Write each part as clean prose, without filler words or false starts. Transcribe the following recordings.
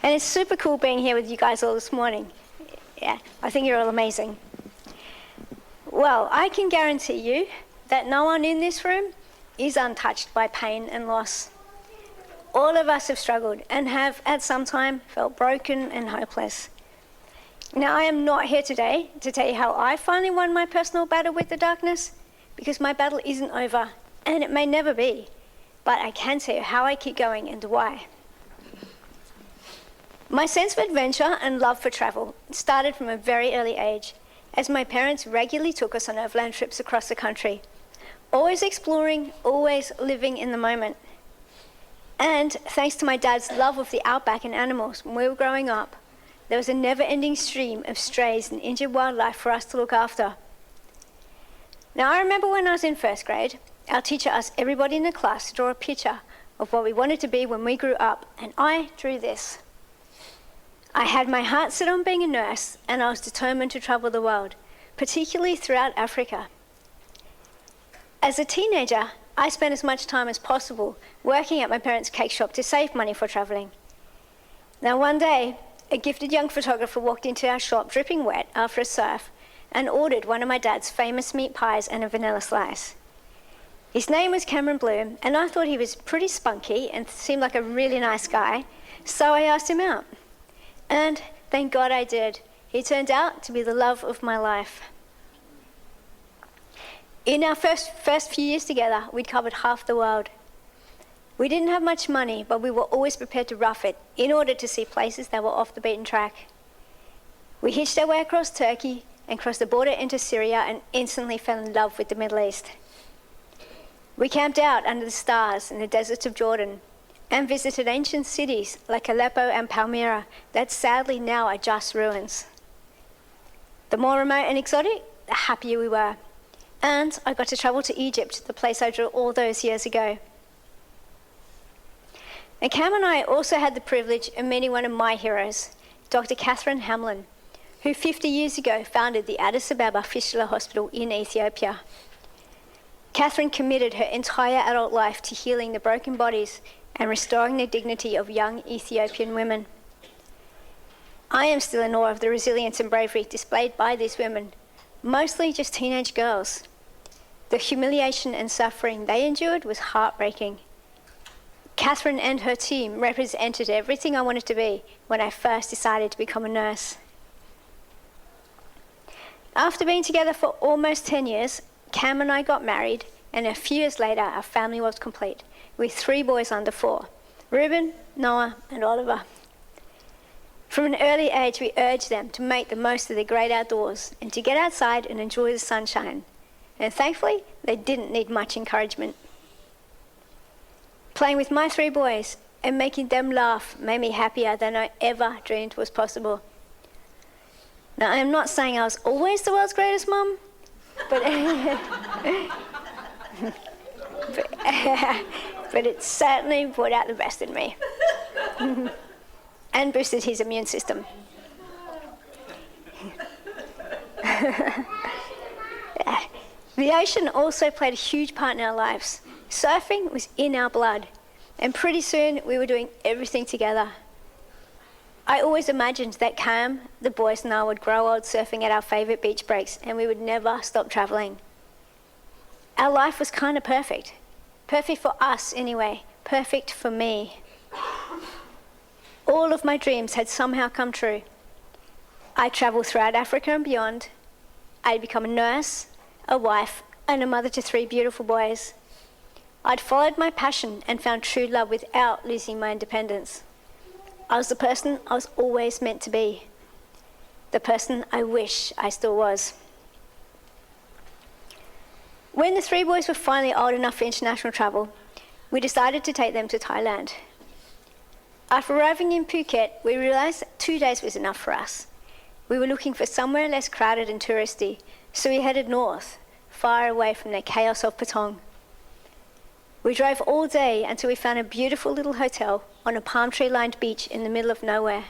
And it's super cool being here with you guys all this morning. Yeah, I think you're all amazing. Well, I can guarantee you that no one in this room is untouched by pain and loss. All of us have struggled and have at some time felt broken and hopeless. Now, I am not here today to tell you how I finally won my personal battle with the darkness, because my battle isn't over, and it may never be. But I can tell you how I keep going and why. My sense of adventure and love for travel started from a very early age, as my parents regularly took us on overland trips across the country, always exploring, always living in the moment. And thanks to my dad's love of the outback and animals when we were growing up, there was a never-ending stream of strays and injured wildlife for us to look after. Now, I remember when I was in first grade, our teacher asked everybody in the class to draw a picture of what we wanted to be when we grew up, and I drew this. I had my heart set on being a nurse, and I was determined to travel the world, particularly throughout Africa. As a teenager, I spent as much time as possible working at my parents' cake shop to save money for traveling. Now, one day, a gifted young photographer walked into our shop dripping wet after a surf and ordered one of my dad's famous meat pies and a vanilla slice. His name was Cameron Bloom, and I thought he was pretty spunky and seemed like a really nice guy, so I asked him out. And thank God I did. He turned out to be the love of my life. In our first few years together, we'd covered half the world. We didn't have much money, but we were always prepared to rough it in order to see places that were off the beaten track. We hitched our way across Turkey and crossed the border into Syria and instantly fell in love with the Middle East. We camped out under the stars in the deserts of Jordan and visited ancient cities like Aleppo and Palmyra that sadly now are just ruins. The more remote and exotic, the happier we were. And I got to travel to Egypt, the place I drew all those years ago. And Cam and I also had the privilege of meeting one of my heroes, Dr. Catherine Hamlin, who 50 years ago founded the Addis Ababa Fistula Hospital in Ethiopia. Catherine committed her entire adult life to healing the broken bodies and restoring the dignity of young Ethiopian women. I am still in awe of the resilience and bravery displayed by these women, mostly just teenage girls. The humiliation and suffering they endured was heartbreaking. Catherine and her team represented everything I wanted to be when I first decided to become a nurse. After being together for almost 10 years, Cam and I got married, and a few years later, our family was complete, with 3 boys under 4, Reuben, Noah, and Oliver. From an early age, we urged them to make the most of the great outdoors and to get outside and enjoy the sunshine. And thankfully, they didn't need much encouragement. Playing with my 3 boys and making them laugh made me happier than I ever dreamed was possible. Now, I am not saying I was always the world's greatest mum, but it certainly brought out the best in me and boosted his immune system. The ocean also played a huge part in our lives. Surfing was in our blood, and pretty soon we were doing everything together. I always imagined that Cam, the boys, and I would grow old surfing at our favourite beach breaks, and we would never stop travelling. Our life was kind of perfect. Perfect for us anyway. Perfect for me. All of my dreams had somehow come true. I travelled throughout Africa and beyond. I'd become a nurse, a wife, and a mother to 3 beautiful boys. I'd followed my passion and found true love without losing my independence. I was the person I was always meant to be. The person I wish I still was. When the 3 boys were finally old enough for international travel, we decided to take them to Thailand. After arriving in Phuket, we realised that 2 days was enough for us. We were looking for somewhere less crowded and touristy, so we headed north, far away from the chaos of Patong. We drove all day until we found a beautiful little hotel on a palm tree-lined beach in the middle of nowhere.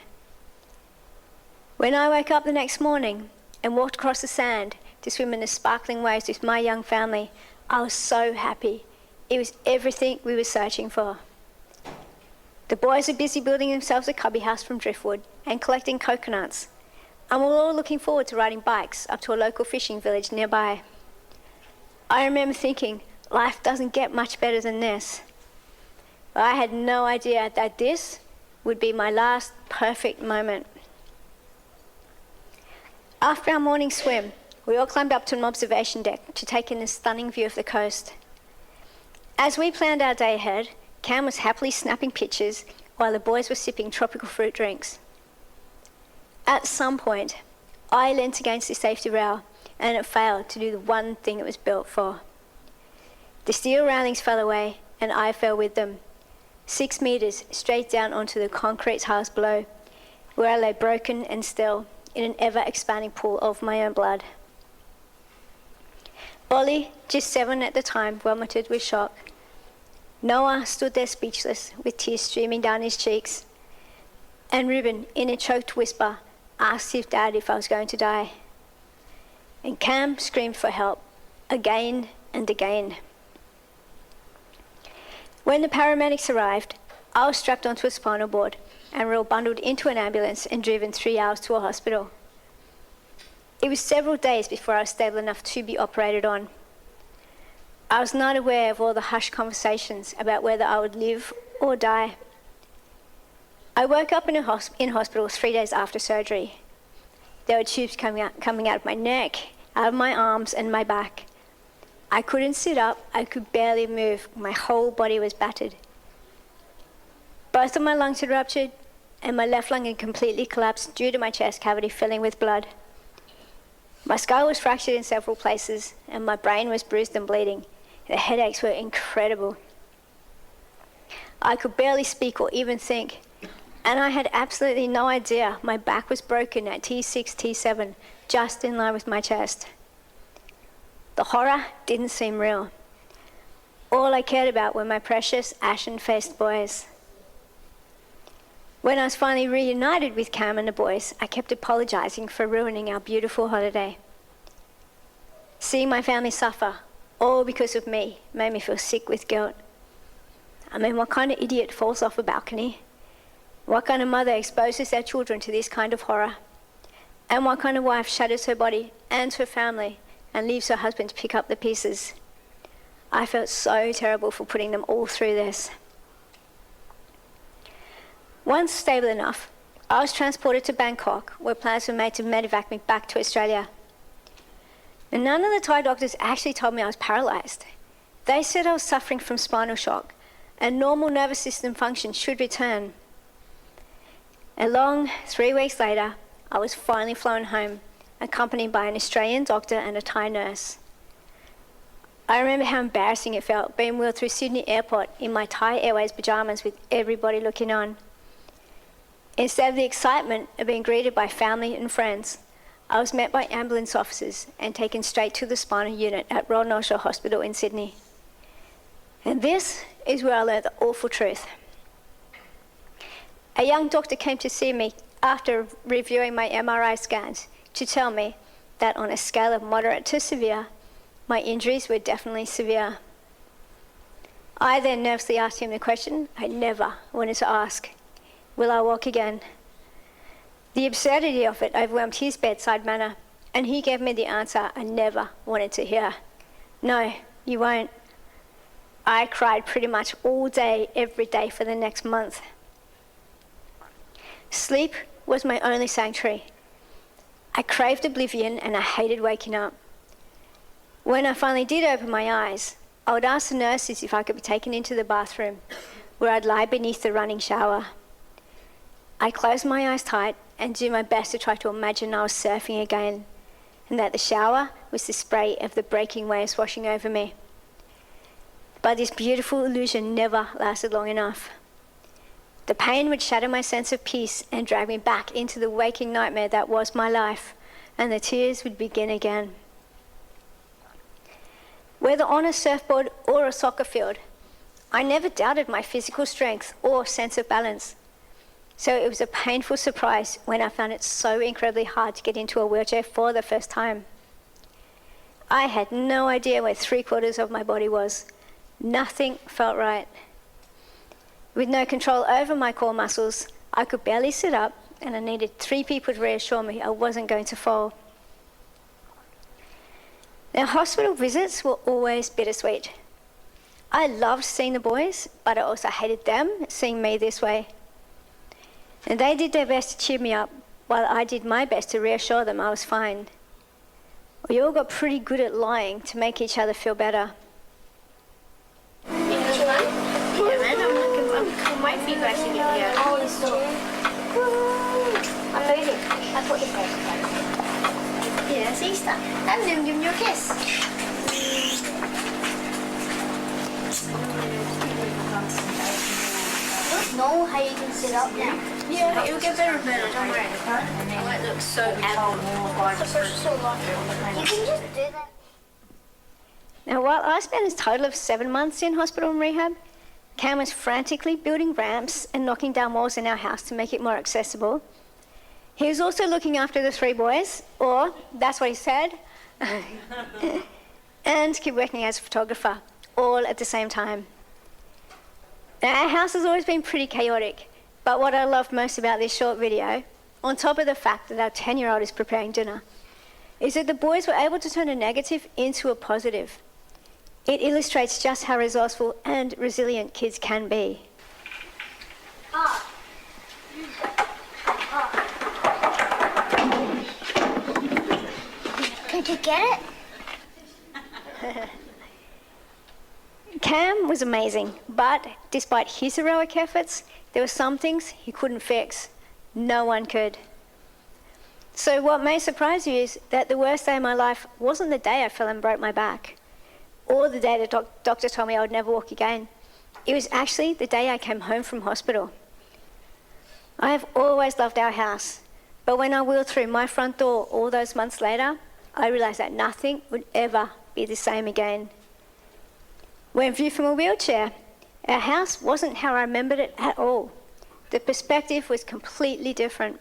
When I woke up the next morning and walked across the sand to swim in the sparkling waves with my young family, I was so happy. It was everything we were searching for. The boys were busy building themselves a cubby house from driftwood and collecting coconuts, and we were all looking forward to riding bikes up to a local fishing village nearby. I remember thinking, life doesn't get much better than this. But I had no idea that this would be my last perfect moment. After our morning swim, we all climbed up to an observation deck to take in a stunning view of the coast. As we planned our day ahead, Cam was happily snapping pictures while the boys were sipping tropical fruit drinks. At some point, I leant against the safety rail and it failed to do the one thing it was built for. The steel railings fell away and I fell with them, 6 meters straight down onto the concrete tiles below, where I lay broken and still in an ever-expanding pool of my own blood. Ollie, just 7 at the time, vomited with shock. Noah stood there speechless, with tears streaming down his cheeks. And Ruben, in a choked whisper, asked his dad if I was going to die. And Cam screamed for help, again and again. When the paramedics arrived, I was strapped onto a spinal board and we were bundled into an ambulance and driven 3 hours to a hospital. It was several days before I was stable enough to be operated on. I was not aware of all the hushed conversations about whether I would live or die. I woke up in hospital 3 days after surgery. There were tubes coming out of my neck, out of my arms and my back. I couldn't sit up, I could barely move, my whole body was battered. Both of my lungs had ruptured and my left lung had completely collapsed due to my chest cavity filling with blood. My skull was fractured in several places and my brain was bruised and bleeding. The headaches were incredible. I could barely speak or even think, and I had absolutely no idea my back was broken at T6, T7, just in line with my chest. The horror didn't seem real. All I cared about were my precious, ashen-faced boys. When I was finally reunited with Cam and the boys, I kept apologizing for ruining our beautiful holiday. Seeing my family suffer, all because of me, made me feel sick with guilt. I mean, what kind of idiot falls off a balcony? What kind of mother exposes their children to this kind of horror? And what kind of wife shatters her body and her family and leaves her husband to pick up the pieces? I felt so terrible for putting them all through this. Once stable enough, I was transported to Bangkok, where plans were made to medevac me back to Australia. And none of the Thai doctors actually told me I was paralysed. They said I was suffering from spinal shock and normal nervous system function should return. A long 3 weeks later, I was finally flown home, accompanied by an Australian doctor and a Thai nurse. I remember how embarrassing it felt being wheeled through Sydney Airport in my Thai Airways pyjamas with everybody looking on. Instead of the excitement of being greeted by family and friends, I was met by ambulance officers and taken straight to the spinal unit at Royal North Shore Hospital in Sydney. And this is where I learned the awful truth. A young doctor came to see me after reviewing my MRI scans to tell me that on a scale of moderate to severe, my injuries were definitely severe. I then nervously asked him the question I never wanted to ask: will I walk again? The absurdity of it overwhelmed his bedside manner, and he gave me the answer I never wanted to hear. No, you won't. I cried pretty much all day, every day for the next month. Sleep was my only sanctuary. I craved oblivion and I hated waking up. When I finally did open my eyes, I would ask the nurses if I could be taken into the bathroom, where I'd lie beneath the running shower. I closed my eyes tight and do my best to try to imagine I was surfing again, and that the shower was the spray of the breaking waves washing over me. But this beautiful illusion never lasted long enough. The pain would shatter my sense of peace and drag me back into the waking nightmare that was my life, and the tears would begin again. Whether on a surfboard or a soccer field, I never doubted my physical strength or sense of balance. So it was a painful surprise when I found it so incredibly hard to get into a wheelchair for the first time. I had no idea where 3/4 of my body was. Nothing felt right. With no control over my core muscles, I could barely sit up, and I needed 3 people to reassure me I wasn't going to fall. Now, hospital visits were always bittersweet. I loved seeing the boys, but I also hated them seeing me this way. And they did their best to cheer me up, while I did my best to reassure them I was fine. We all got pretty good at lying to make each other feel better. Yeah, man, I'm waiting for you guys to get here. Oh, it's so. I'm ready. I put the first. Yeah, it's Easter. I haven't even given you a kiss. Know how you can sit up now. Yeah, it'll get better and better, don't worry. It won't look so abnormal. You can just do that. Now, while I spent a total of 7 months in hospital and rehab, Cam was frantically building ramps and knocking down walls in our house to make it more accessible. He was also looking after the 3 boys, or that's what he said, and keep working as a photographer, all at the same time. Now, our house has always been pretty chaotic, but what I loved most about this short video, on top of the fact that our 10-year-old is preparing dinner, is that the boys were able to turn a negative into a positive. It illustrates just how resourceful and resilient kids can be. Could you get it? Cam was amazing, but despite his heroic efforts, there were some things he couldn't fix. No one could. So what may surprise you is that the worst day of my life wasn't the day I fell and broke my back, or the day the doctor told me I would never walk again. It was actually the day I came home from hospital. I have always loved our house, but when I wheeled through my front door all those months later, I realised that nothing would ever be the same again. When viewed from a wheelchair, our house wasn't how I remembered it at all. The perspective was completely different.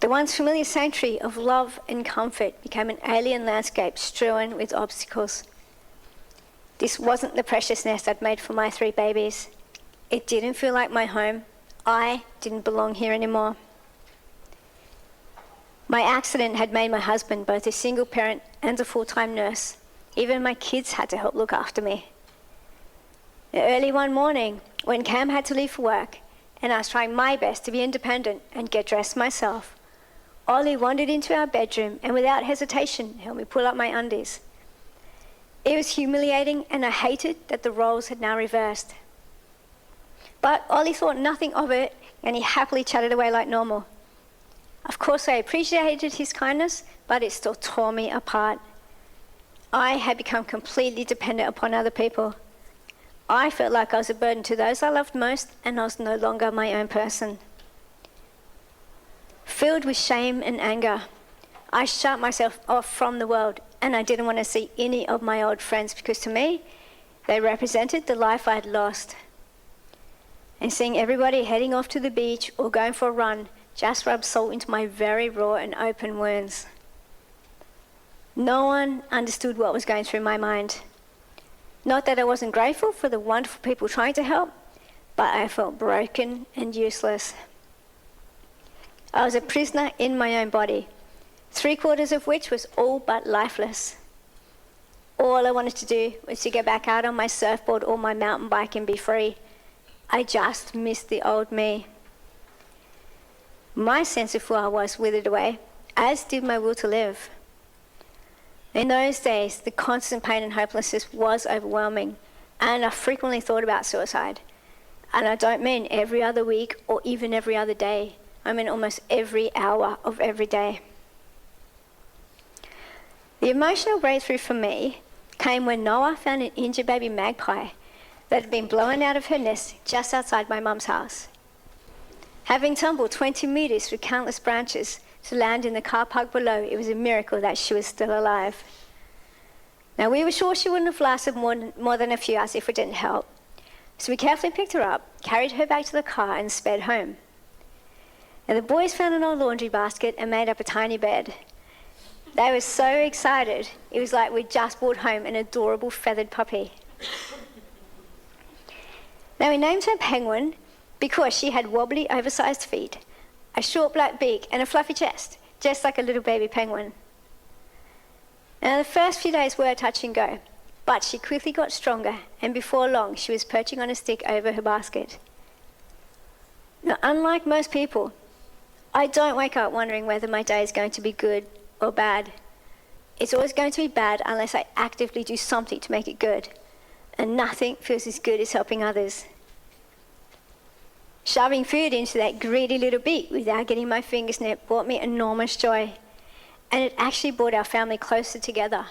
The once familiar sanctuary of love and comfort became an alien landscape strewn with obstacles. This wasn't the precious nest I'd made for my 3 babies. It didn't feel like my home. I didn't belong here anymore. My accident had made my husband both a single parent and a full-time nurse. Even my kids had to help look after me. Early one morning, when Cam had to leave for work, and I was trying my best to be independent and get dressed myself, Ollie wandered into our bedroom and without hesitation helped me pull up my undies. It was humiliating, and I hated that the roles had now reversed. But Ollie thought nothing of it, and he happily chatted away like normal. Of course, I appreciated his kindness, but it still tore me apart. I had become completely dependent upon other people. I felt like I was a burden to those I loved most, and I was no longer my own person. Filled with shame and anger, I shut myself off from the world, and I didn't want to see any of my old friends because to me, they represented the life I had lost. And seeing everybody heading off to the beach or going for a run just rubbed salt into my very raw and open wounds. No one understood what was going through my mind. Not that I wasn't grateful for the wonderful people trying to help, but I felt broken and useless. I was a prisoner in my own body, 3/4 of which was all but lifeless. All I wanted to do was to get back out on my surfboard or my mountain bike and be free. I just missed the old me. My sense of who I was withered away, as did my will to live. In those days, the constant pain and hopelessness was overwhelming, and I frequently thought about suicide. And I don't mean every other week or even every other day. I mean almost every hour of every day. The emotional breakthrough for me came when Noah found an injured baby magpie that had been blown out of her nest just outside my mum's house. Having tumbled 20 metres through countless branches to land in the car park below, it was a miracle that she was still alive. Now, we were sure she wouldn't have lasted more than a few hours if we didn't help. So we carefully picked her up, carried her back to the car and sped home. Now, the boys found an old laundry basket and made up a tiny bed. They were so excited, it was like we'd just brought home an adorable feathered puppy. Now we named her Penguin because she had wobbly, oversized feet, a short black beak, and a fluffy chest, just like a little baby penguin. Now the first few days were touch and go, but she quickly got stronger, and before long she was perching on a stick over her basket. Now, unlike most people, I don't wake up wondering whether my day is going to be good or bad. It's always going to be bad unless I actively do something to make it good, and nothing feels as good as helping others. Shoving food into that greedy little beak without getting my fingers nipped brought me enormous joy, and it actually brought our family closer together.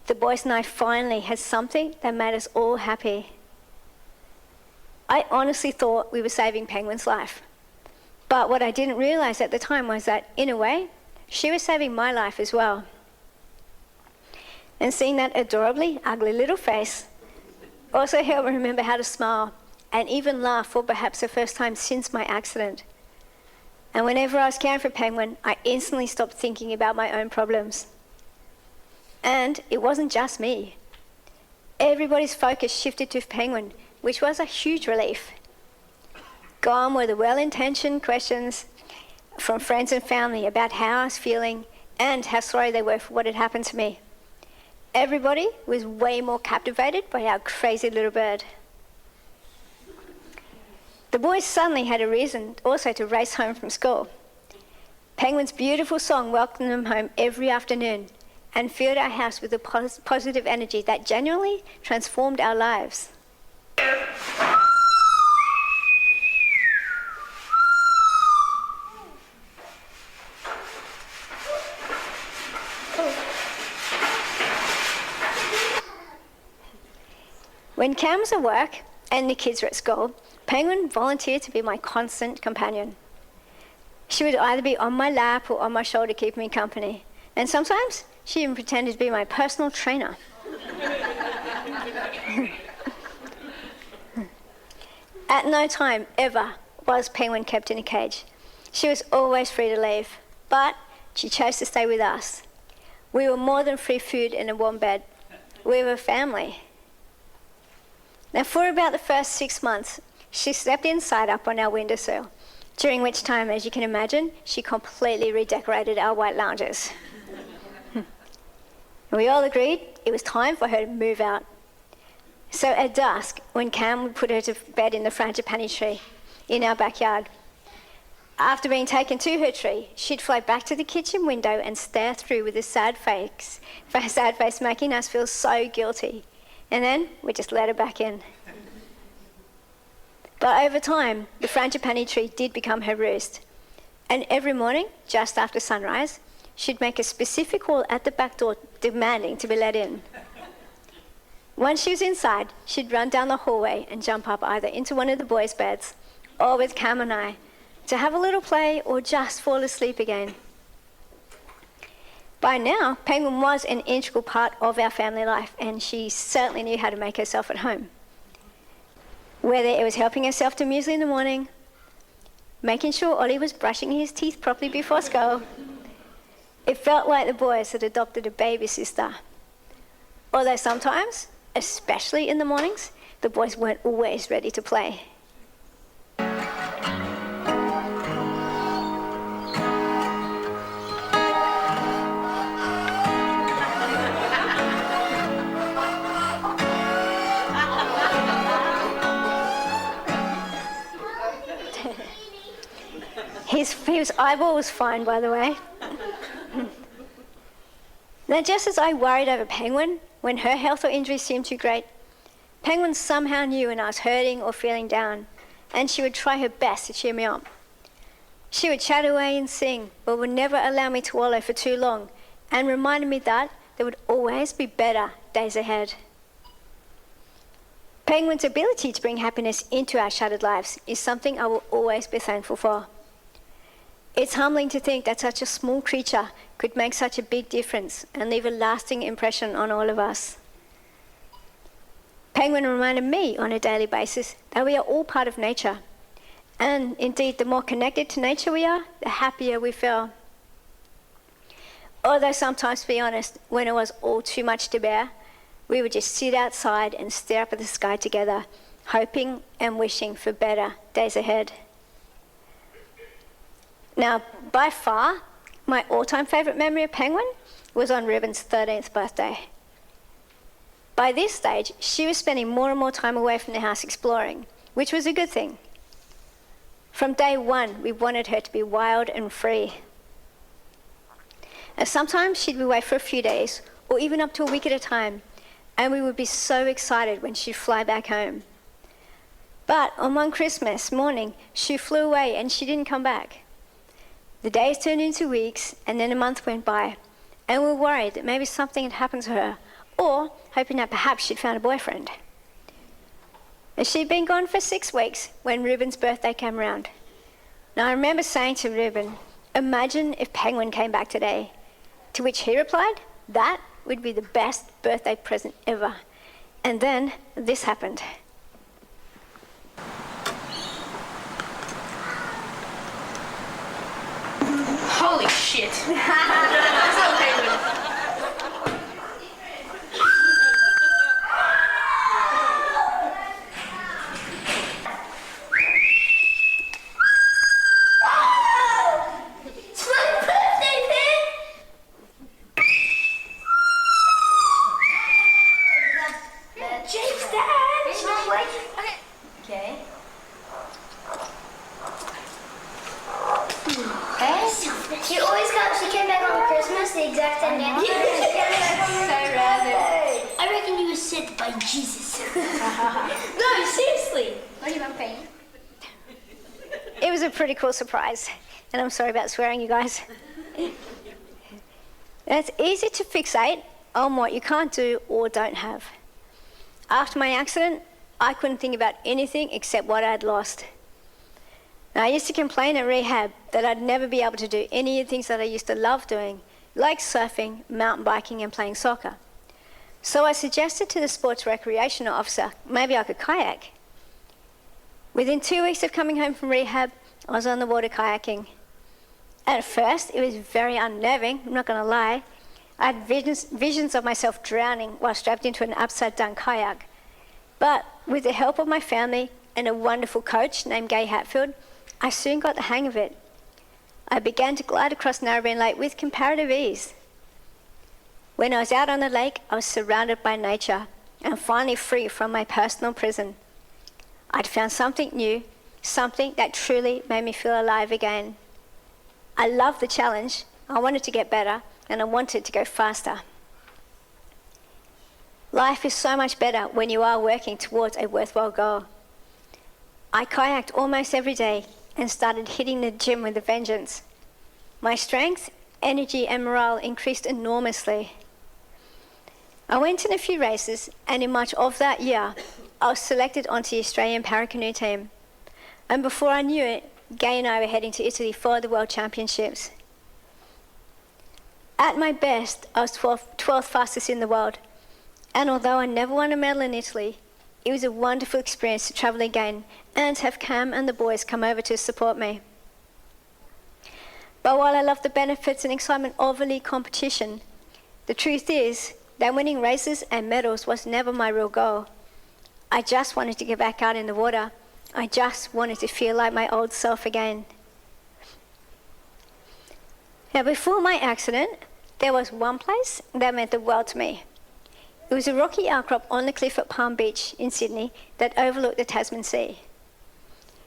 The boys and I finally had something that made us all happy. I honestly thought we were saving Penguin's life, but what I didn't realize at the time was that, in a way, she was saving my life as well. And seeing that adorably ugly little face also helped me remember how to smile and even laugh for perhaps the first time since my accident. And whenever I was caring for Penguin, I instantly stopped thinking about my own problems. And it wasn't just me. Everybody's focus shifted to Penguin, which was a huge relief. Gone were the well-intentioned questions from friends and family about how I was feeling and how sorry they were for what had happened to me. Everybody was way more captivated by our crazy little bird. The boys suddenly had a reason also to race home from school. Penguin's beautiful song welcomed them home every afternoon and filled our house with a positive energy that genuinely transformed our lives. When Cam was at work and the kids were at school, Penguin volunteered to be my constant companion. She would either be on my lap or on my shoulder keeping me company, and sometimes she even pretended to be my personal trainer. At no time ever was Penguin kept in a cage. She was always free to leave, but she chose to stay with us. We were more than free food and a warm bed. We were family. Now, for about the first 6 months, she slept inside up on our windowsill, during which time, as you can imagine, she completely redecorated our white lounges. We all agreed it was time for her to move out. So at dusk, when Cam would put her to bed in the frangipani tree in our backyard, after being taken to her tree, she'd fly back to the kitchen window and stare through with a sad face, making us feel so guilty. And then we just let her back in. But over time, the frangipani tree did become her roost. And every morning, just after sunrise, she'd make a specific call at the back door demanding to be let in. Once she was inside, she'd run down the hallway and jump up either into one of the boys' beds or with Cam and I to have a little play or just fall asleep again. By now, Penguin was an integral part of our family life, and she certainly knew how to make herself at home. Whether it was helping herself to muesli in the morning, making sure Ollie was brushing his teeth properly before school, it felt like the boys had adopted a baby sister. Although sometimes, especially in the mornings, the boys weren't always ready to play. His eyeball was fine, by the way. Now, just as I worried over Penguin when her health or injury seemed too great, Penguin somehow knew when I was hurting or feeling down, and she would try her best to cheer me up. She would chat away and sing, but would never allow me to wallow for too long, and reminded me that there would always be better days ahead. Penguin's ability to bring happiness into our shattered lives is something I will always be thankful for. It's humbling to think that such a small creature could make such a big difference and leave a lasting impression on all of us. Penguin reminded me on a daily basis that we are all part of nature. And indeed, the more connected to nature we are, the happier we feel. Although sometimes, to be honest, when it was all too much to bear, we would just sit outside and stare up at the sky together, hoping and wishing for better days ahead. Now, by far, my all-time favourite memory of Penguin was on Ruben's 13th birthday. By this stage, she was spending more and more time away from the house exploring, which was a good thing. From day one, we wanted her to be wild and free. And sometimes she'd be away for a few days, or even up to a week at a time, and we would be so excited when she'd fly back home. But on one Christmas morning, she flew away and she didn't come back. The days turned into weeks, and then a month went by, and we were worried that maybe something had happened to her, or hoping that perhaps she'd found a boyfriend. And she'd been gone for 6 weeks when Ruben's birthday came around. Now I remember saying to Ruben, "Imagine if Penguin came back today." To which he replied, "That would be the best birthday present ever." And then this happened. Holy shit. That's not Penguin. It's my birthday, man! James, Dad! It's my birthday. Okay. She always comes. She came back on Christmas, the exact same day. So random. I reckon you were sent by Jesus. No, seriously. What do you want, Penny? It was a pretty cool surprise, and I'm sorry about swearing, you guys. It's easy to fixate on what you can't do or don't have. After my accident, I couldn't think about anything except what I'd lost. Now, I used to complain at rehab that I'd never be able to do any of the things that I used to love doing, like surfing, mountain biking, and playing soccer. So I suggested to the sports recreational officer, maybe I could kayak. Within 2 weeks of coming home from rehab, I was on the water kayaking. At first, it was very unnerving, I'm not going to lie. I had visions of myself drowning while strapped into an upside-down kayak. But with the help of my family and a wonderful coach named Gay Hatfield, I soon got the hang of it. I began to glide across Narrabeen Lake with comparative ease. When I was out on the lake, I was surrounded by nature and finally free from my personal prison. I'd found something new, something that truly made me feel alive again. I loved the challenge, I wanted to get better, and I wanted to go faster. Life is so much better when you are working towards a worthwhile goal. I kayaked almost every day and started hitting the gym with a vengeance. My strength, energy, and morale increased enormously. I went in a few races, and in March of that year, I was selected onto the Australian Paracanoe team. And before I knew it, Gay and I were heading to Italy for the World Championships. At my best, I was 12th fastest in the world. And although I never won a medal in Italy, it was a wonderful experience to travel again and have Cam and the boys come over to support me. But while I love the benefits and excitement of elite competition, the truth is that winning races and medals was never my real goal. I just wanted to get back out in the water. I just wanted to feel like my old self again. Now, before my accident, there was one place that meant the world to me. It was a rocky outcrop on the cliff at Palm Beach in Sydney that overlooked the Tasman Sea.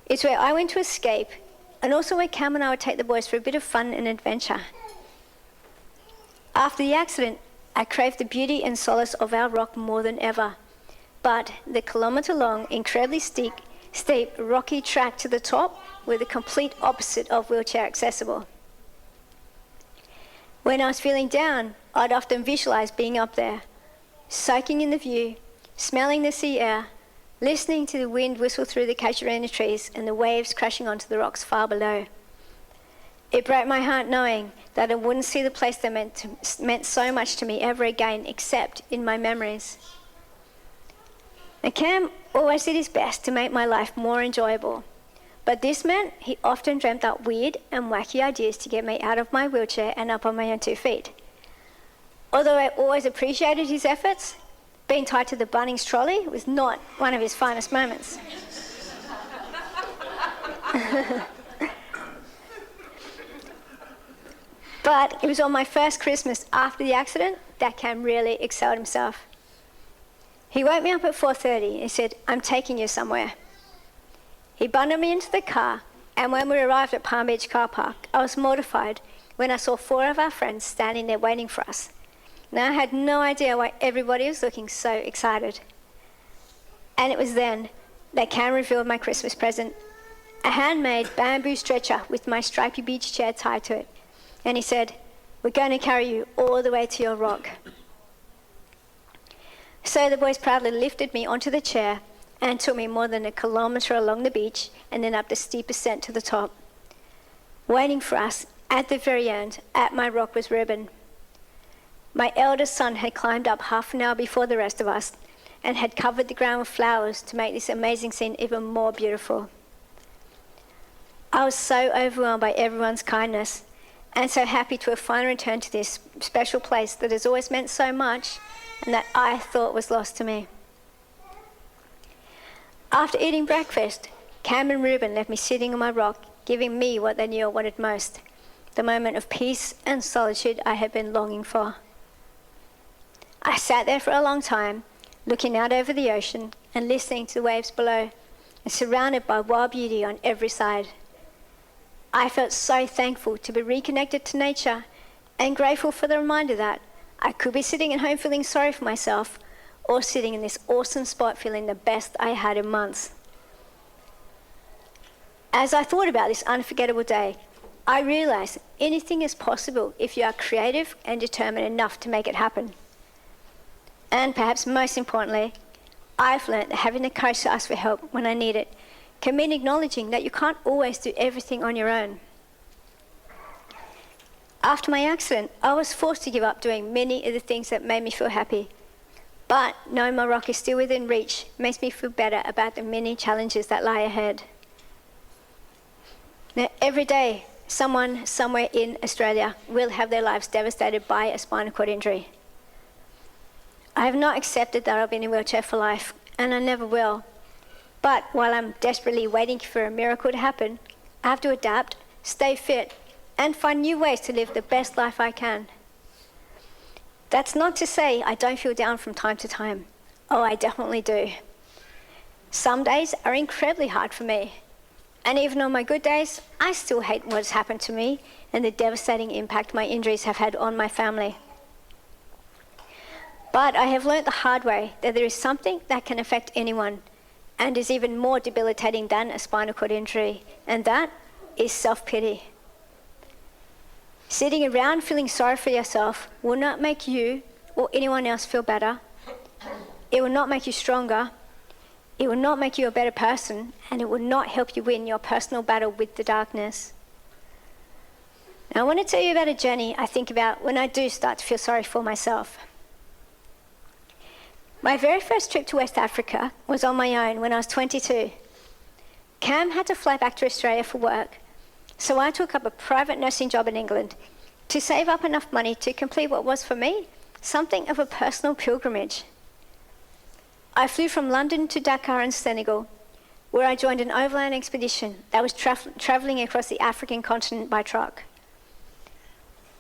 It's where I went to escape, and also where Cam and I would take the boys for a bit of fun and adventure. After the accident, I craved the beauty and solace of our rock more than ever. But the kilometre-long, incredibly steep, rocky track to the top were the complete opposite of wheelchair accessible. When I was feeling down, I'd often visualise being up there, soaking in the view, smelling the sea air, listening to the wind whistle through the casuarina trees and the waves crashing onto the rocks far below. It broke my heart knowing that I wouldn't see the place that meant so much to me ever again except in my memories. And Cam always did his best to make my life more enjoyable, but this meant he often dreamt up weird and wacky ideas to get me out of my wheelchair and up on my own 2 feet. Although I always appreciated his efforts, being tied to the Bunnings trolley was not one of his finest moments. But it was on my first Christmas after the accident that Cam really excelled himself. He woke me up at 4:30 and said, "I'm taking you somewhere." He bundled me into the car, and when we arrived at Palm Beach car park, I was mortified when I saw 4 of our friends standing there waiting for us. Now I had no idea why everybody was looking so excited. And it was then that Cam revealed my Christmas present, a handmade bamboo stretcher with my stripy beach chair tied to it. And he said, "We're going to carry you all the way to your rock." So the boys proudly lifted me onto the chair and took me more than 1 kilometre along the beach and then up the steep ascent to the top. Waiting for us at the very end at my rock was Reuben. My eldest son had climbed up half an hour before the rest of us and had covered the ground with flowers to make this amazing scene even more beautiful. I was so overwhelmed by everyone's kindness and so happy to have finally returned to this special place that has always meant so much and that I thought was lost to me. After eating breakfast, Cam and Reuben left me sitting on my rock, giving me what they knew I wanted most, the moment of peace and solitude I had been longing for. I sat there for a long time, looking out over the ocean and listening to the waves below, and surrounded by wild beauty on every side. I felt so thankful to be reconnected to nature and grateful for the reminder that I could be sitting at home feeling sorry for myself or sitting in this awesome spot feeling the best I had in months. As I thought about this unforgettable day, I realized anything is possible if you are creative and determined enough to make it happen. And perhaps most importantly, I've learned that having the courage to ask for help when I need it can mean acknowledging that you can't always do everything on your own. After my accident, I was forced to give up doing many of the things that made me feel happy. But knowing my rock is still within reach makes me feel better about the many challenges that lie ahead. Now, every day, someone somewhere in Australia will have their lives devastated by a spinal cord injury. I have not accepted that I'll be in a wheelchair for life, and I never will. But while I'm desperately waiting for a miracle to happen, I have to adapt, stay fit, and find new ways to live the best life I can. That's not to say I don't feel down from time to time. Oh, I definitely do. Some days are incredibly hard for me. And even on my good days, I still hate what has happened to me and the devastating impact my injuries have had on my family. But I have learnt the hard way that there is something that can affect anyone and is even more debilitating than a spinal cord injury, and that is self-pity. Sitting around feeling sorry for yourself will not make you or anyone else feel better. It will not make you stronger. It will not make you a better person, and it will not help you win your personal battle with the darkness. Now, I want to tell you about a journey I think about when I do start to feel sorry for myself. My very first trip to West Africa was on my own when I was 22. Cam had to fly back to Australia for work, so I took up a private nursing job in England to save up enough money to complete what was for me something of a personal pilgrimage. I flew from London to Dakar in Senegal, where I joined an overland expedition that was travelling across the African continent by truck.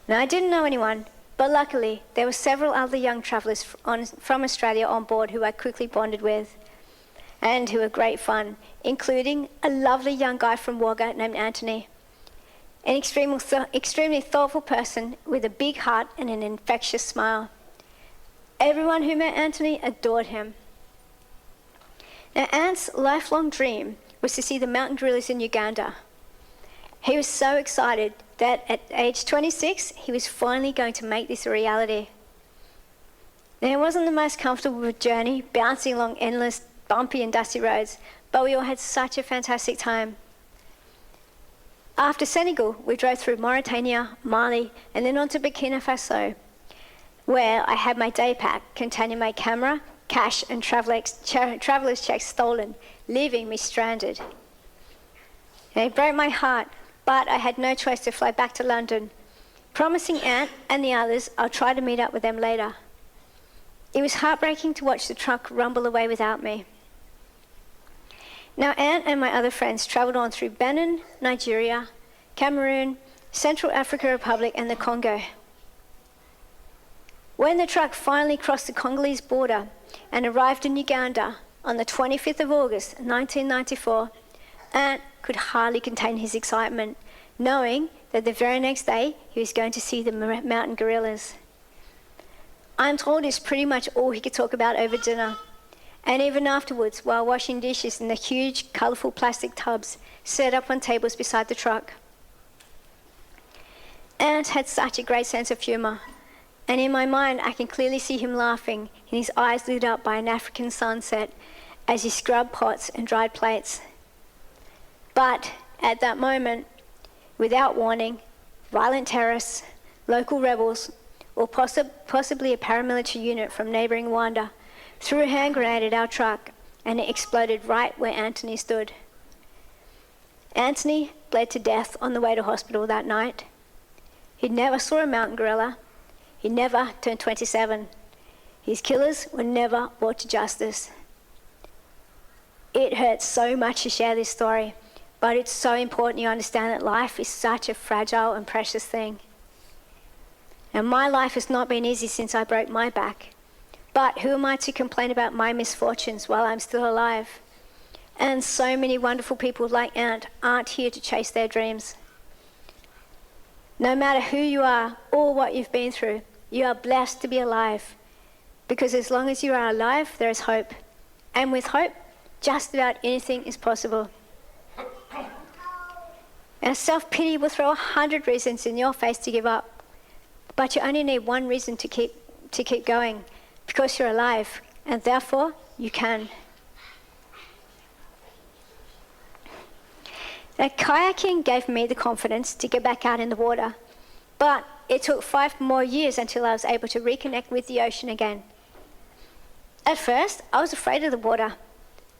Now, I didn't know anyone, but luckily there were several other young travellers from Australia on board who I quickly bonded with, and who were great fun, including a lovely young guy from Wagga named Anthony, an extremely thoughtful person with a big heart and an infectious smile. Everyone who met Anthony adored him. Now, Ant's lifelong dream was to see the mountain gorillas in Uganda. He was so excited that at age 26, he was finally going to make this a reality. Now, it wasn't the most comfortable journey, bouncing along endless, bumpy and dusty roads, but we all had such a fantastic time. After Senegal, we drove through Mauritania, Mali, and then on to Burkina Faso, where I had my day pack containing my camera, cash and traveller's checks stolen, leaving me stranded. And it broke my heart, but I had no choice to fly back to London, promising Ant and the others I'll try to meet up with them later. It was heartbreaking to watch the truck rumble away without me. Now, Aunt and my other friends travelled on through Benin, Nigeria, Cameroon, Central African Republic, and the Congo. When the truck finally crossed the Congolese border and arrived in Uganda on the 25th of August, 1994, Aunt could hardly contain his excitement, knowing that the very next day he was going to see the mountain gorillas. I'm told it's pretty much all he could talk about over dinner, and even afterwards while washing dishes in the huge, colourful plastic tubs set up on tables beside the truck. Aunt had such a great sense of humour, and in my mind I can clearly see him laughing and his eyes lit up by an African sunset as he scrubbed pots and dried plates. But at that moment, without warning, violent terrorists, local rebels, or possibly a paramilitary unit from neighbouring Rwanda threw a hand grenade at our truck, and it exploded right where Anthony stood. Anthony bled to death on the way to hospital that night. He never saw a mountain gorilla. He never turned 27. His killers were never brought to justice. It hurts so much to share this story, but it's so important you understand that life is such a fragile and precious thing. And my life has not been easy since I broke my back. But who am I to complain about my misfortunes while I'm still alive? And so many wonderful people like Aunt aren't here to chase their dreams. No matter who you are or what you've been through, you are blessed to be alive. Because as long as you are alive, there is hope. And with hope, just about anything is possible. Now, self-pity will throw 100 reasons in your face to give up. But you only need one reason to keep going, because you're alive, and therefore you can. Now, kayaking gave me the confidence to get back out in the water, but it took 5 more years until I was able to reconnect with the ocean again. At first, I was afraid of the water.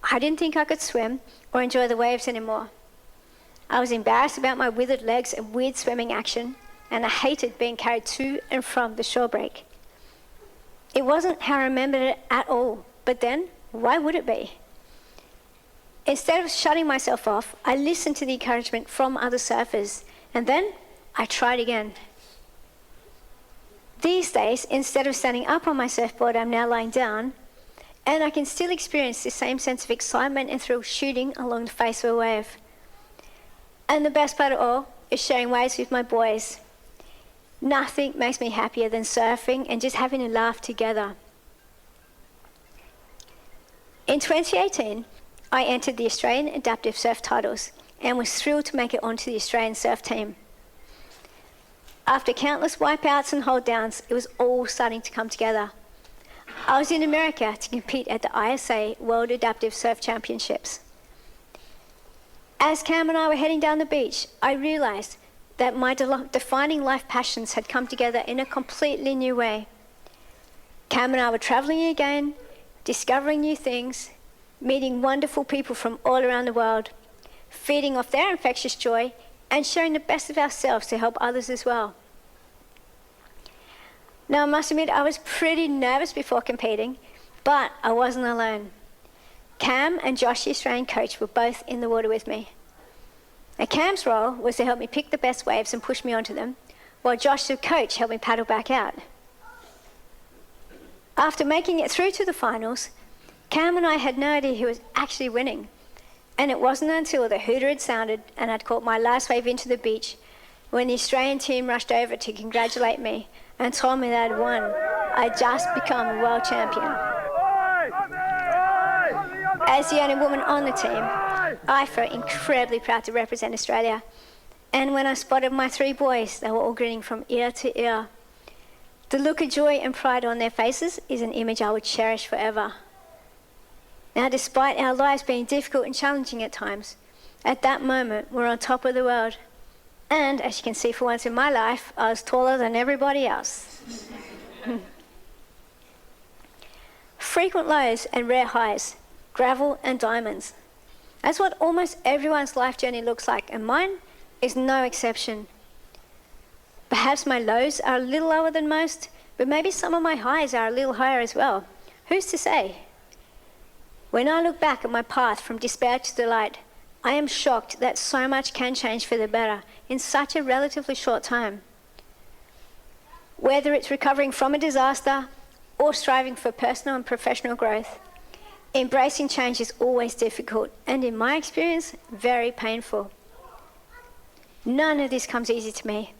I didn't think I could swim or enjoy the waves anymore. I was embarrassed about my withered legs and weird swimming action, and I hated being carried to and from the shore break. It wasn't how I remembered it at all, but then, why would it be? Instead of shutting myself off, I listened to the encouragement from other surfers, and then I tried again. These days, instead of standing up on my surfboard, I'm now lying down, and I can still experience the same sense of excitement and thrill shooting along the face of a wave. And the best part of all is sharing waves with my boys. Nothing makes me happier than surfing and just having a laugh together. In 2018, I entered the Australian Adaptive Surf Titles and was thrilled to make it onto the Australian surf team. After countless wipeouts and hold downs, it was all starting to come together. I was in America to compete at the ISA World Adaptive Surf Championships. As Cam and I were heading down the beach, I realised that my defining life passions had come together in a completely new way. Cam and I were travelling again, discovering new things, meeting wonderful people from all around the world, feeding off their infectious joy, and sharing the best of ourselves to help others as well. Now, I must admit, I was pretty nervous before competing, but I wasn't alone. Cam and Josh, the Australian coach, were both in the water with me. Now, Cam's role was to help me pick the best waves and push me onto them, while Josh, the coach, helped me paddle back out. After making it through to the finals, Cam and I had no idea who was actually winning. And it wasn't until the hooter had sounded and I'd caught my last wave into the beach when the Australian team rushed over to congratulate me and told me that I'd won. I'd just become a world champion. As the only woman on the team, I felt incredibly proud to represent Australia. And when I spotted my 3 boys, they were all grinning from ear to ear. The look of joy and pride on their faces is an image I would cherish forever. Now, despite our lives being difficult and challenging at times, at that moment, we're on top of the world. And, as you can see for once in my life, I was taller than everybody else. Frequent lows and rare highs, gravel and diamonds. That's what almost everyone's life journey looks like, and mine is no exception. Perhaps my lows are a little lower than most, But maybe some of my highs are a little higher as well. Who's to say? When I look back at my path from despair to delight, I am shocked that so much can change for the better in such a relatively short time. Whether it's recovering from a disaster or striving for personal and professional growth, embracing change is always difficult and, in my experience, very painful. None of this comes easy to me,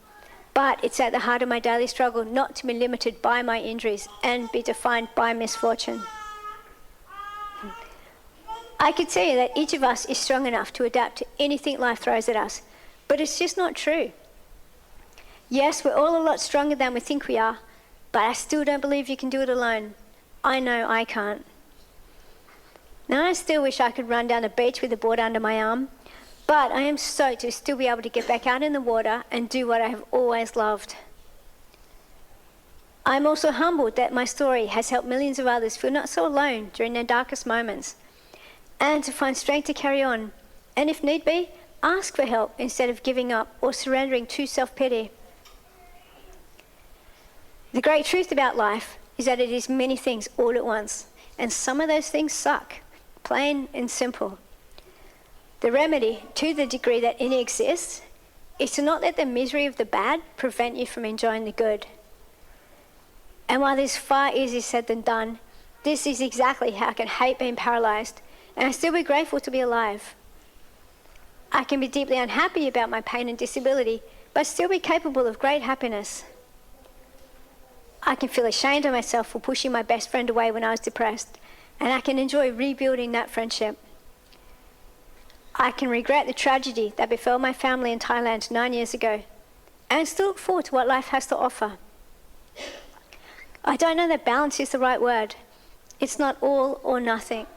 but it's at the heart of my daily struggle not to be limited by my injuries and be defined by misfortune. I could tell you that each of us is strong enough to adapt to anything life throws at us, but it's just not true. Yes, we're all a lot stronger than we think we are, but I still don't believe you can do it alone. I know I can't. Now, I still wish I could run down the beach with a board under my arm, but I am stoked to still be able to get back out in the water and do what I have always loved. I'm also humbled that my story has helped millions of others feel not so alone during their darkest moments, and to find strength to carry on, and if need be, ask for help instead of giving up or surrendering to self-pity. The great truth about life is that it is many things all at once, and some of those things suck, plain and simple. The remedy, to the degree that any exists, is to not let the misery of the bad prevent you from enjoying the good. And while this is far easier said than done, this is exactly how I can hate being paralysed and I still be grateful to be alive. I can be deeply unhappy about my pain and disability, but still be capable of great happiness. I can feel ashamed of myself for pushing my best friend away when I was depressed, and I can enjoy rebuilding that friendship. I can regret the tragedy that befell my family in Thailand 9 years ago, and still look forward to what life has to offer. I don't know that balance is the right word. It's not all or nothing.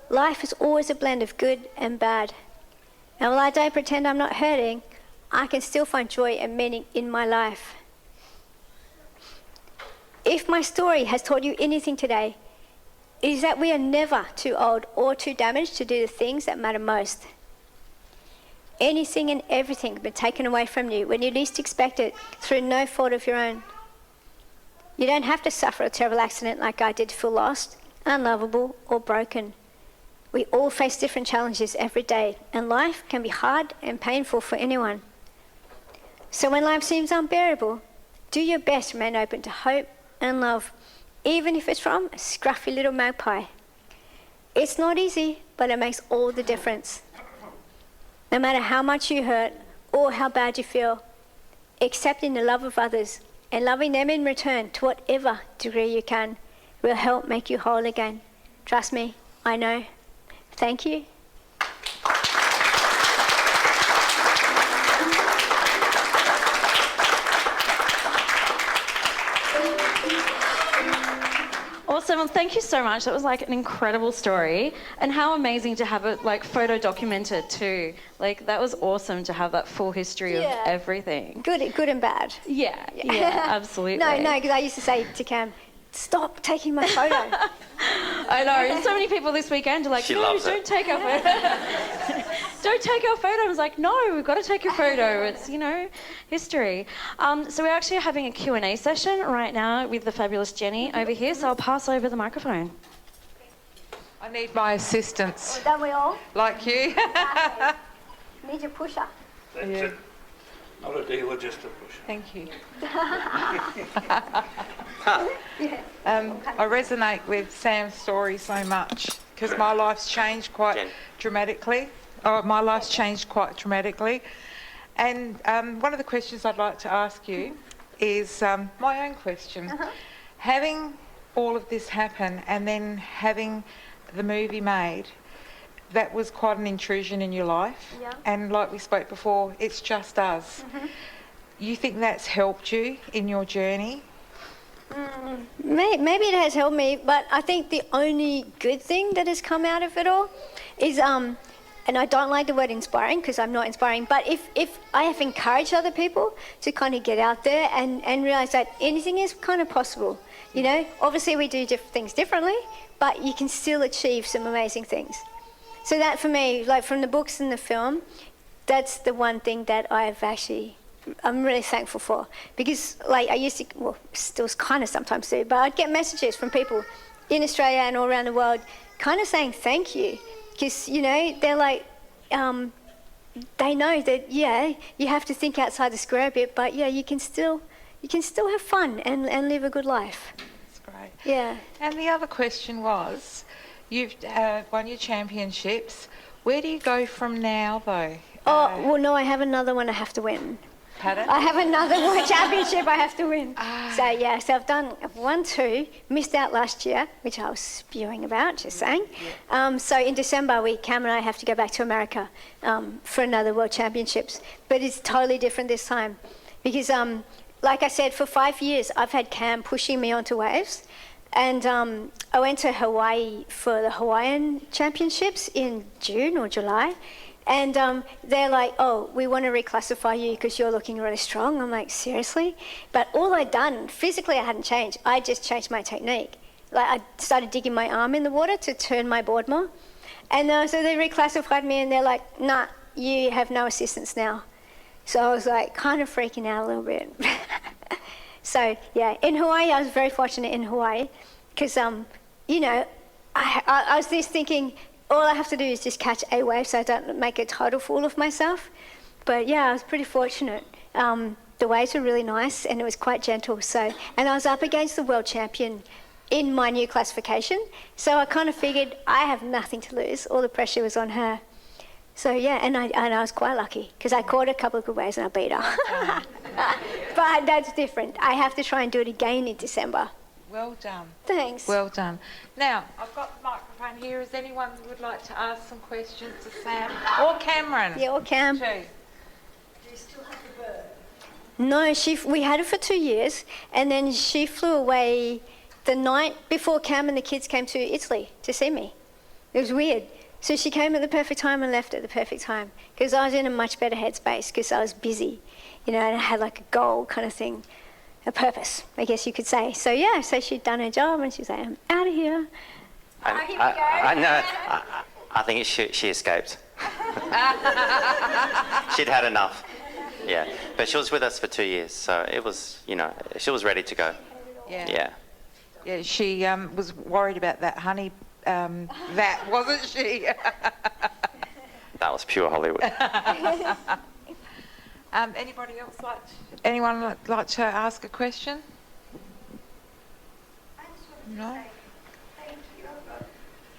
Life is always a blend of good and bad. And while I don't pretend I'm not hurting, I can still find joy and meaning in my life. If my story has taught you anything today, it is that we are never too old or too damaged to do the things that matter most. Anything and everything can be taken away from you when you least expect it through no fault of your own. You don't have to suffer a terrible accident like I did to feel lost, unlovable, or broken. We all face different challenges every day, and life can be hard and painful for anyone. So when life seems unbearable, do your best to remain open to hope and love, even if it's from a scruffy little magpie. It's not easy, but it makes all the difference. No matter how much you hurt or how bad you feel, accepting the love of others and loving them in return to whatever degree you can will help make you whole again. Trust me, I know. Thank you. Awesome. Well, thank you so much. That was like an incredible story, and how amazing to have it like photo documented too. Like that was awesome to have that full history of everything. Good and bad. Yeah, absolutely. No, because I used to say to Cam, stop taking my photo. I know. And so many people this weekend are like, no, don't take our photo. Don't take our photo. I was like, no, we've got to take your photo. It's, history. So we're actually having a Q&A session right now with the fabulous Jenny over here. So I'll pass over the microphone. I need my assistance. Don't we all? Like you. Need your pusher. That's it. Not a dealer, just a pusher. Thank you. I resonate with Sam's story so much because my life's changed quite dramatically. My life's changed quite dramatically. And one of the questions I'd like to ask you is my own question. Having all of this happen and then having the movie made, that was quite an intrusion in your life. Yeah. And like we spoke before, it's just us. You think that's helped you in your journey? Maybe it has helped me, but I think the only good thing that has come out of it all is, and I don't like the word inspiring because I'm not inspiring, but if I have encouraged other people to kind of get out there and realise that anything is kind of possible. Obviously we do things differently, but you can still achieve some amazing things. So that for me, like from the books and the film, that's the one thing that I've actually I'm really thankful for, because like I used to, well, still kind of sometimes do, but I'd get messages from people in Australia and all around the world kind of saying thank you, because, you know, they're like, they know that, yeah, you have to think outside the square a bit, but yeah, you can still have fun and live a good life. That's great. Yeah. And the other question was, you've won your championships. Where do you go from now, though? Oh, well, no, I have another one I have to win. Pardon? I have another World Championship I have to win. So, yeah, so I've won 2, missed out last year, which I was spewing about, just saying. So in December, Cam and I have to go back to America for another World Championships. But it's totally different this time because, like I said, for 5 years, I've had Cam pushing me onto waves. And I went to Hawaii for the Hawaiian Championships in June or July. And they're like, oh, we want to reclassify you because you're looking really strong. I'm like, seriously? But all I'd done, physically I hadn't changed. I just changed my technique. Like I started digging my arm in the water to turn my board more. And so they reclassified me and they're like, nah, you have no assistance now. So I was like kind of freaking out a little bit. So yeah, in Hawaii, I was very fortunate in Hawaii because, you know, I was just thinking, all I have to do is just catch a wave so I don't make a total fool of myself. But yeah, I was pretty fortunate. The waves were really nice and it was quite gentle. So, and I was up against the world champion in my new classification. So I kind of figured I have nothing to lose. All the pressure was on her. So yeah, and I was quite lucky because I caught a couple of good waves and I beat her. But that's different. I have to try and do it again in December. Well done. Thanks. Well done. Now, I've got the microphone here. Is anyone who would like to ask some questions to Sam or Cameron? Yeah, or Cam. Too. Do you still have the bird? No, we had her for 2 years, and then she flew away the night before Cam and the kids came to Italy to see me. It was weird. So she came at the perfect time and left at the perfect time because I was in a much better headspace because I was busy, you know, and I had like a goal kind of thing. A purpose, I guess you could say. So yeah, so she'd done her job and she was like, I'm out of here. I know. I think she escaped. She'd had enough. Yeah, but she was with us for 2 years, so it was, you know, she was ready to go. Yeah. Yeah, she was worried about that honey vat, wasn't she? That was pure Hollywood. Anybody else anyone like to ask a question? No? Thank you. I've got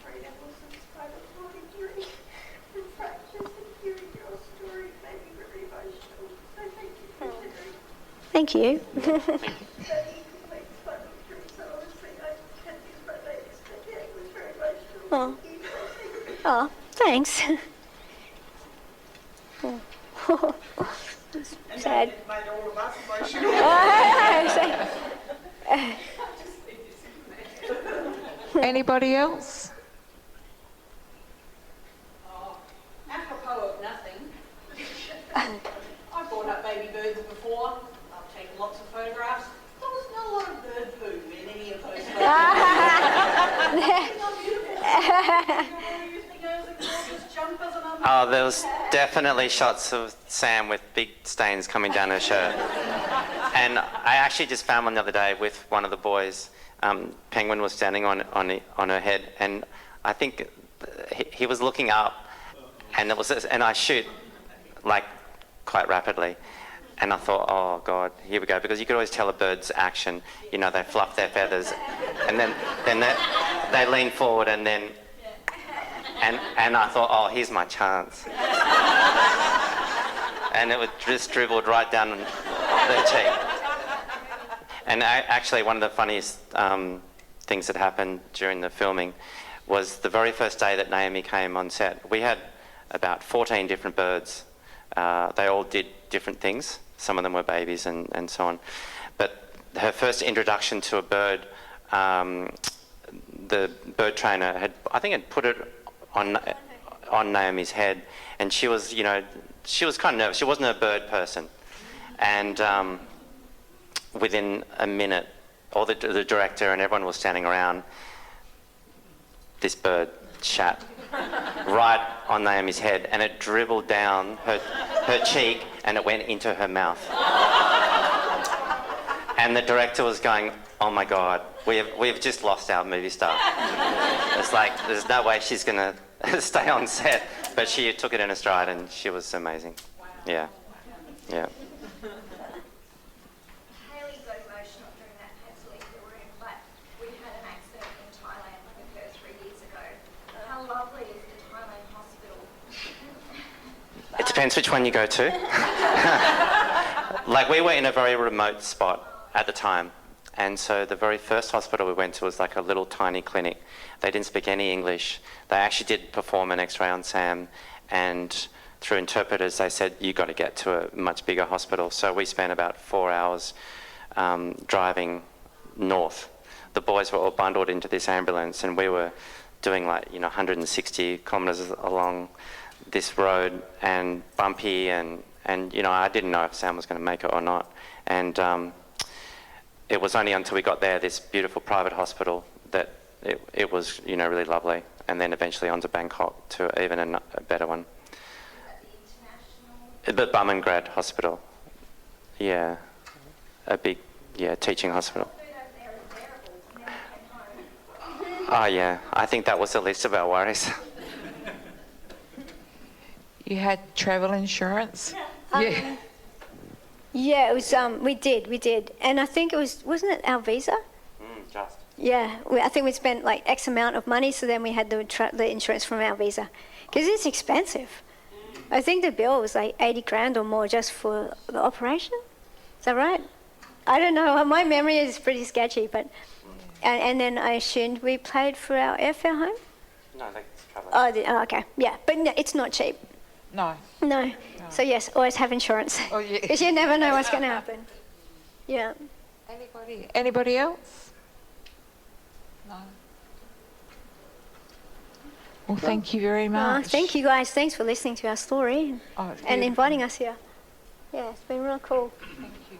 great emotions by recording during and fractures and hearing your story made me very emotional. So thank you for sharing. Thank you. So incomplete spoken through, so obviously I can't use my ladies, but yeah, it was very emotional. Oh, thanks. Sad. Made all of us emotional. Anybody else? Apropos of nothing, I brought up baby birds before. I've taken lots of photographs. There was not a lot of bird poo in any of those photos. Oh, there was definitely shots of Sam with big stains coming down her shirt. And I actually just found one the other day with one of the boys. Penguin was standing on her head, and I think he was looking up, and I shoot like quite rapidly, and I thought, oh God, here we go, because you could always tell a bird's action. You know, they fluff their feathers, and then they lean forward, and then. And I thought, oh, here's my chance. And it just dribbled right down the cheek. And actually, one of the funniest things that happened during the filming was the very first day that Naomi came on set. We had about 14 different birds. They all did different things. Some of them were babies and so on. But her first introduction to a bird, the bird trainer had put it on Naomi's head, and she was kind of nervous. She wasn't a bird person, and within a minute, all the director and everyone was standing around. This bird shat right on Naomi's head, and it dribbled down her cheek and it went into her mouth. And the director was going, "Oh my God, we've just lost our movie star." It's like, there's no way she's going to stay on set. But she took it in her stride and she was amazing. Yeah. Yeah. Hayley got emotional during that had to leave the room, but we had an accident in Thailand with her 3 years ago. How lovely is the Thailand hospital? It depends which one you go to. Like, we were in a very remote spot at the time. And so the very first hospital we went to was like a little tiny clinic. They didn't speak any English. They actually did perform an X-ray on Sam, and through interpreters they said, "You got to get to a much bigger hospital." So we spent about 4 hours driving north. The boys were all bundled into this ambulance, and we were doing 160 kilometres along this road, and bumpy, and I didn't know if Sam was going to make it or not. And it was only until we got there, this beautiful private hospital, that it was, really lovely. And then eventually on to Bangkok to even a better one. The Bummengrad Hospital. Yeah. A big, teaching hospital. Oh yeah, I think that was the least of our worries. You had travel insurance? Yeah. Yeah, it was. We did, and I think it wasn't it our visa? Just. Yeah, I think we spent like X amount of money, so then we had the insurance from our visa, because it's expensive. I think the bill was like 80 grand or more just for the operation. Is that right? I don't know. My memory is pretty sketchy, but and then I assumed we paid for our airfare home. No, that's covered. Oh, okay, yeah, but no, it's not cheap. No. No. So yes, always have insurance. Oh, yeah. Because you never know what's going to happen. Yeah. Anybody else? No. Well, thank you very much. Thank you guys. Thanks for listening to our story Oh, it's and beautiful. inviting us here. Yeah, it's been real cool. Thank you.